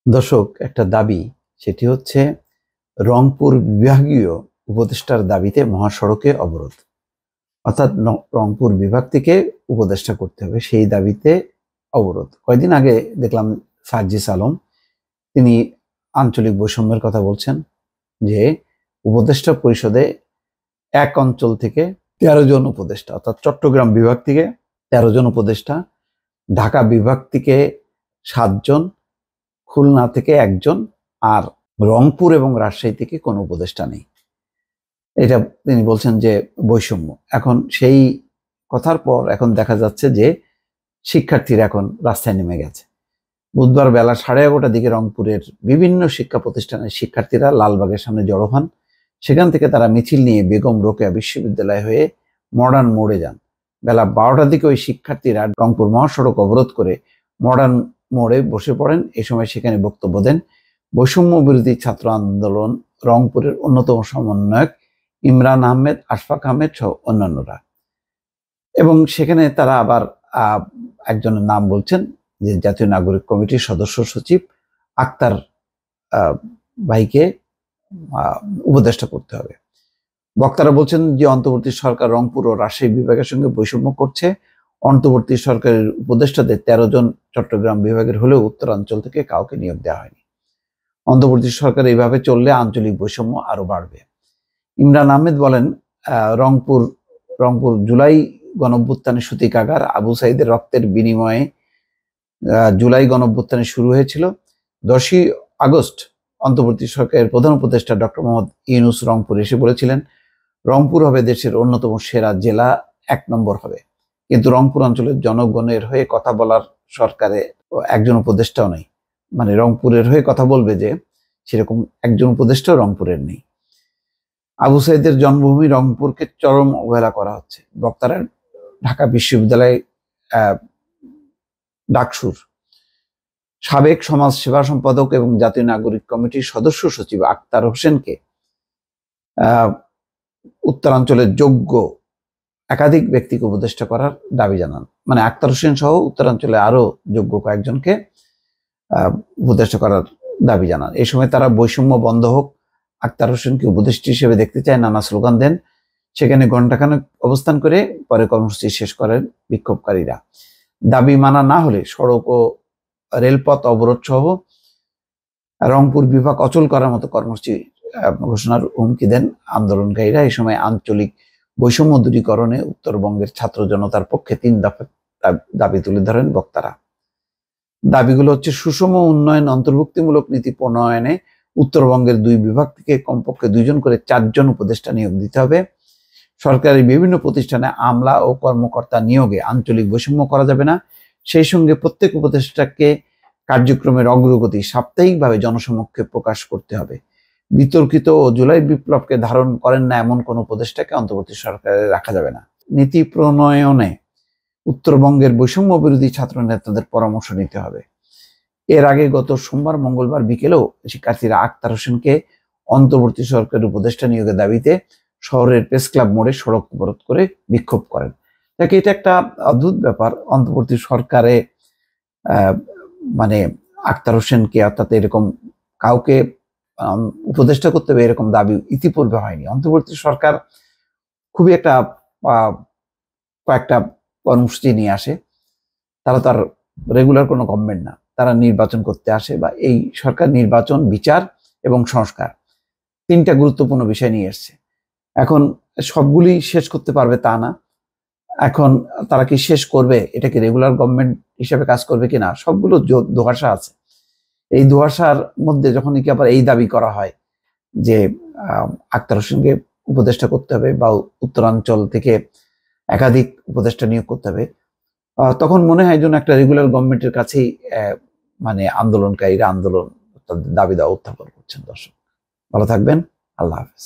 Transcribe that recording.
দর্শক, একটা দাবি, সেটি হচ্ছে রংপুর বিভাগীয় উপদেষ্টার দাবিতে মহাসড়কে অবরোধ। অর্থাৎ রংপুর বিভাগ থেকে উপদেষ্টা করতে হবে, সেই দাবিতে অবরোধ। কয়েকদিন আগে দেখলাম সার্জিস আলম তিনি আঞ্চলিক বৈষম্যের কথা বলছেন, যে উপদেষ্টা পরিষদে এক অঞ্চল থেকে 13 জন উপদেষ্টা, অর্থাৎ চট্টগ্রাম বিভাগ থেকে 13 জন উপদেষ্টা, ঢাকা বিভাগ থেকে 7 জন, খুলনা থেকে 1 জন, আর রংপুর এবং রাজশাহী থেকে কোনো উপদেষ্টা নেই। এটা তিনি বলছেন যে বৈষম্য। এখন সেই কথার পর এখন দেখা যাচ্ছে যে শিক্ষার্থীরা এখন রাস্তায় নেমে গেছে। বুধবার বেলা 11:30টার দিকে রংপুরের বিভিন্ন শিক্ষা প্রতিষ্ঠানের শিক্ষার্থীরা লালবাগের সামনে জড়ো হন। সেখান থেকে তারা মিছিল নিয়ে বেগম রোকেয়া বিশ্ববিদ্যালয় হয়ে মডার্ন মোড়ে যান। বেলা 12টার দিকে ওই শিক্ষার্থীরা রংপুর মহাসড়ক অবরোধ করে মডার্ন মোড়ে বসে পড়েন। এই সময় সেখানে বক্তব্য দেন বৈষম্য বিরোধী ছাত্র আন্দোলন রংপুরের অন্যতম সমন্বয়ক ইমরান আহমেদ, আশফাক আহমেদ সহ অন্যান্যরা। এবং সেখানে তারা আবার একজনের নাম বলছেন, যে জাতীয় নাগরিক কমিটির সদস্য সচিব আক্তার ভাইকে উপদেষ্টা করতে হবে। বক্তারা বলছেন যে অন্তর্বর্তী সরকার রংপুর ও রাজশাহী বিভাগের সঙ্গে বৈষম্য করছে। অন্তর্বর্তী সরকারের উপদেষ্টাদের 13 জন চট্টগ্রাম বিভাগের হলেও উত্তরাঞ্চল থেকে কাউকে নিয়োগ দেওয়া হয়নি। অন্তর্বর্তী সরকার এইভাবে চললে আঞ্চলিক বৈষম্য আরো বাড়বে। ইমরান আহমেদ বলেন, রংপুর জুলাই গণঅভ্যুত্থানের সূতিকাগার, আবু সাইদের রক্তের বিনিময়ে জুলাই গণঅভ্যুত্থানে শুরু হয়েছিল। 10ই আগস্ট অন্তর্বর্তী সরকারের প্রধান উপদেষ্টা ডক্টর মোহাম্মদ ইউনূস রংপুর এসে বলেছিলেন, রংপুর হবে দেশের অন্যতম সেরা জেলা, 1 নম্বর হবে। কিন্তু রংপুর অঞ্চলের জনগণের হয়ে কথা বলার সরকারে একজন উপদেষ্টাও নেই। মানে রংপুরের হয়ে কথা বলবে যে, সেরকম একজন উপদেষ্টাও রংপুরের নেই। আবু সাইদের জন্মভূমি রংপুরকে চরম অবহেলা করা হচ্ছে। বক্তারা ঢাকা বিশ্ববিদ্যালয় ডাকসুর সাবেক সমাজ সেবা সম্পাদক এবং জাতীয় নাগরিক কমিটির সদস্য সচিব আক্তার হোসেনকে উত্তরাঞ্চলের যোগ্য একাধিক ব্যক্তিকে উপদেষ্টা করার দাবি জানান। মানে আক্তার হোসেন সহ উত্তরাঞ্চলে আরো যোগ্য কয়েকজনকে উপদেষ্টা করার দাবি জানান। এই সময় তারা বৈষম্য বন্ধ হোক, আক্তার হোসেনকে উপদেষ্টা হিসেবে দেখতে চায়, নানা স্লোগান দেন। সেখানে ঘণ্টাখানেক অবস্থান করে পরে কর্মসূচি শেষ করেন বিক্ষোভকারীরা। দাবি মানা না হলে সড়ক ও রেলপথ অবরোধ সহ রংপুর বিভাগ অচল করার মতো কর্মসূচি ঘোষণার হুমকি দেন আন্দোলনকারীরা। এই সময় আঞ্চলিক বৈষম্য দূরীকরণে উত্তরবঙ্গের ছাত্র জনতার পক্ষে 3 দফা দাবি তুলে ধরেন বক্তারা। দাবিগুলো হচ্ছে সুষম উন্নয়ন, অন্তর্ভুক্তিমূলক নীতি প্রণয়নে উত্তরবঙ্গের 2 বিভাগ থেকে কমপক্ষে 2 জন করে 4 জন উপদেষ্টা নিয়োগ দিতে হবে। সরকারি বিভিন্ন প্রতিষ্ঠানে আমলা ও কর্মকর্তা নিয়োগে আঞ্চলিক বৈষম্য করা যাবে না। সেই সঙ্গে প্রত্যেক উপদেষ্টাকে কার্যক্রমের অগ্রগতি সাপ্তাহিকভাবে জনসমক্ষে প্রকাশ করতে হবে। বিতর্কিত ও জুলাই বিপ্লবকে ধারণ করেন না এমন কোন উপদেষ্টাকে অন্তর্বর্তী সরকারে রাখা যাবে না। নীতি প্রণয়নে উত্তরবঙ্গের বৈষম্য বিরোধী ছাত্র নেতাদের পরামর্শ নিতে হবে। এর আগে গত সোমবার মঙ্গলবার বিকেলেও শিক্ষার্থীরা আক্তার হোসেনকে অন্তর্বর্তী সরকারের উপদেষ্টা নিয়োগের দাবিতে শহরের প্রেস ক্লাব মোড়ে সড়ক অবরোধ করে বিক্ষোভ করেন। দেখে এটা একটা অদ্ভুত ব্যাপার। অন্তর্বর্তী সরকারে মানে আক্তার হোসেনকে, অর্থাৎ এরকম কাউকে উপদেষ্টা করতে হবে এরকম দাবি ইতিপূর্বে হয়নি। অন্তর্বর্তী সরকার খুবই একটা কয়েকটা কর্মসূচি নিয়ে আসে। তারা তার রেগুলার কোনো গভর্নমেন্ট না, তারা নির্বাচন করতে আসে, বা এই সরকার নির্বাচন, বিচার এবং সংস্কার 3টা গুরুত্বপূর্ণ বিষয় নিয়ে এসছে। এখন সবগুলি শেষ করতে পারবে তা না। এখন তারা কি শেষ করবে? এটা কি রেগুলার গভর্নমেন্ট হিসেবে কাজ করবে কিনা, সবগুলো দোহাশা আছে। এই দোহাশার মধ্যে যখন কি আবার এই দাবি করা হয় যে আক্তার হোসেনকে উপদেষ্টা করতে হবে বা উত্তরাঞ্চল থেকে একাধিক উপদেষ্টা নিয়োগ করতে হবে, তখন মনে হয় যেন একটা রেগুলার গভর্নমেন্টের কাছেই মানে আন্দোলনকারীরা দাবি দেওয়া উত্থাপন করছেন। দর্শক, ভালো থাকবেন। আল্লাহ হাফেজ।